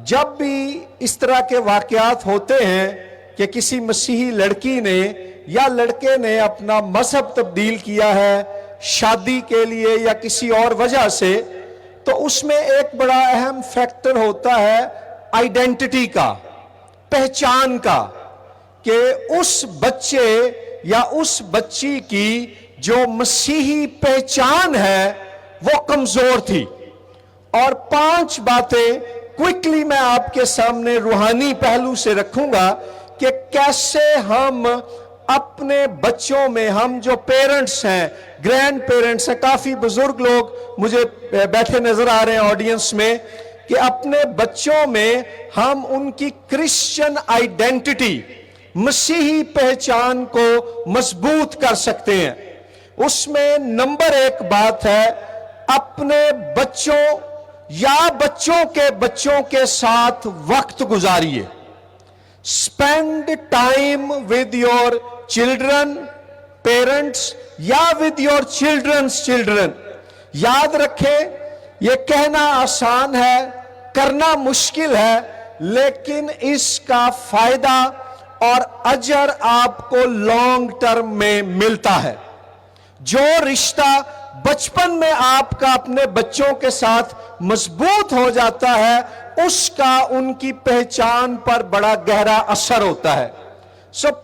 جب بھی اس طرح کے واقعات ہوتے ہیں کہ کسی مسیحی لڑکی نے یا لڑکے نے اپنا مذہب تبدیل کیا ہے شادی کے لیے یا کسی اور وجہ سے، تو اس میں ایک بڑا اہم فیکٹر ہوتا ہے آئیڈینٹی کا، پہچان کا، کہ اس بچے یا اس بچی کی جو مسیحی پہچان ہے وہ کمزور تھی۔ اور 5 باتیں کوئکلی میں آپ کے سامنے روحانی پہلو سے رکھوں گا کہ کیسے ہم اپنے بچوں میں، ہم جو پیرنٹس ہیں، گرینڈ پیرنٹس ہیں، کافی بزرگ لوگ مجھے بیٹھے نظر آ رہے ہیں آڈینس میں، کہ اپنے بچوں میں ہم ان کی کرسچن آئیڈینٹی، مسیحی پہچان کو مضبوط کر سکتے ہیں۔ اس میں نمبر 1 بات ہے، اپنے بچوں یا بچوں کے بچوں کے ساتھ وقت گزاریے۔ Spend time with your children, parents, یا ود یور چلڈرنس چلڈرن۔ یاد رکھیں، یہ کہنا آسان ہے، کرنا مشکل ہے، لیکن اس کا فائدہ اور اجر آپ کو لانگ ٹرم میں ملتا ہے۔ جو رشتہ بچپن میں آپ کا اپنے بچوں کے ساتھ مضبوط ہو جاتا ہے، اس کا ان کی پہچان پر بڑا گہرا اثر ہوتا ہے۔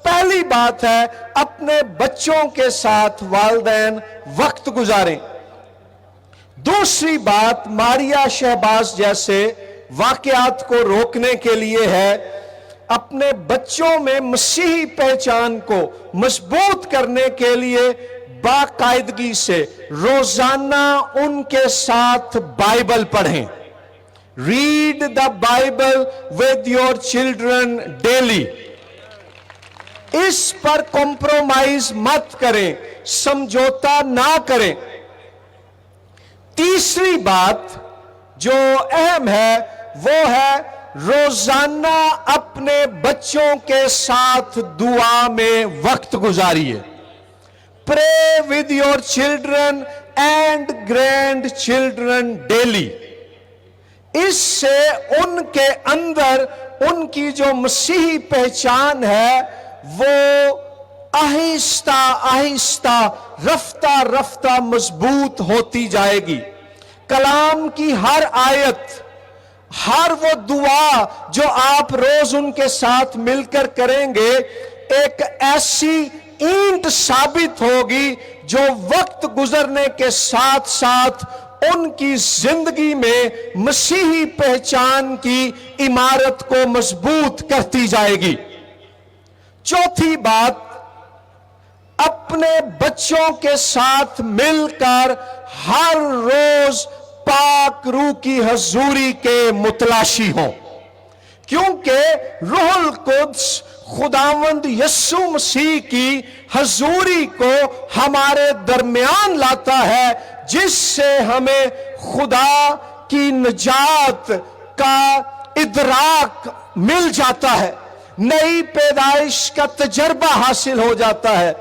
پہلی بات ہے، اپنے بچوں کے ساتھ والدین وقت گزاریں۔ دوسری بات، ماریا شہباز جیسے واقعات کو روکنے کے لیے ہے، اپنے بچوں میں مسیحی پہچان کو مضبوط کرنے کے لیے باقاعدگی سے روزانہ ان کے ساتھ بائبل پڑھیں۔ Read the Bible with your children daily. اس پر کمپرومائز مت کریں، سمجھوتا نہ کریں۔ تیسری بات جو اہم ہے وہ ہے روزانہ اپنے بچوں کے ساتھ دعا میں وقت گزاریے۔ Pray with your children and grandchildren daily۔ اس سے ان کے اندر ان کی جو مسیحی پہچان ہے وہ آہستہ آہستہ رفتہ رفتہ مضبوط ہوتی جائے گی۔ کلام کی ہر آیت، ہر وہ دعا جو آپ روز ان کے ساتھ مل کر کریں گے، ایک ایسی اینٹ ثابت ہوگی جو وقت گزرنے کے ساتھ ساتھ ان کی زندگی میں مسیحی پہچان کی عمارت کو مضبوط کرتی جائے گی۔ چوتھی بات، اپنے بچوں کے ساتھ مل کر ہر روز پاک روح کی حضوری کے متلاشی ہوں، کیونکہ روح القدس خداوند یسوع مسیح کی حضوری کو ہمارے درمیان لاتا ہے، جس سے ہمیں خدا کی نجات کا ادراک مل جاتا ہے، نئی پیدائش کا تجربہ حاصل ہو جاتا ہے۔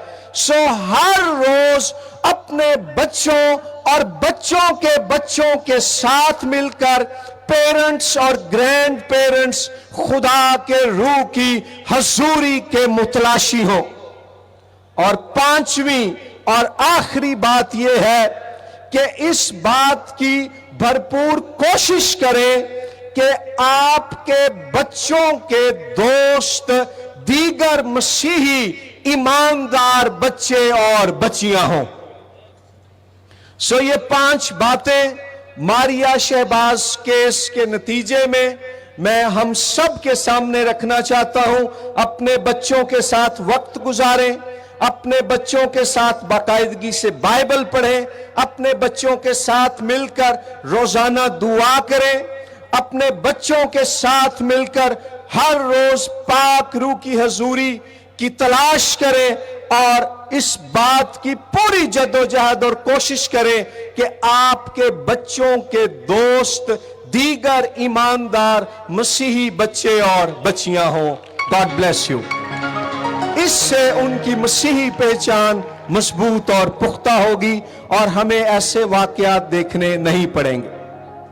ہر روز اپنے بچوں اور بچوں کے بچوں کے ساتھ مل کر پیرنٹس اور گرینڈ پیرنٹس خدا کے روح کی حضوری کے متلاشی ہوں۔ اور 5ویں اور آخری بات یہ ہے کہ اس بات کی بھرپور کوشش کریں کہ آپ کے بچوں کے دوست دیگر مسیحی ایماندار بچے اور بچیاں ہوں۔ یہ 5 باتیں ماریا شہباز کیس کے نتیجے میں ہم سب کے سامنے رکھنا چاہتا ہوں۔ اپنے بچوں کے ساتھ وقت گزاریں، اپنے بچوں کے ساتھ باقاعدگی سے بائبل پڑھیں، اپنے بچوں کے ساتھ مل کر روزانہ دعا کریں، اپنے بچوں کے ساتھ مل کر ہر روز پاک روح کی حضوری کی تلاش کریں، اور اس بات کی پوری جدوجہد اور کوشش کریں کہ آپ کے بچوں کے دوست دیگر ایماندار مسیحی بچے اور بچیاں ہوں۔ God bless you. اس سے ان کی مسیحی پہچان مضبوط اور پختہ ہوگی اور ہمیں ایسے واقعات دیکھنے نہیں پڑیں گے۔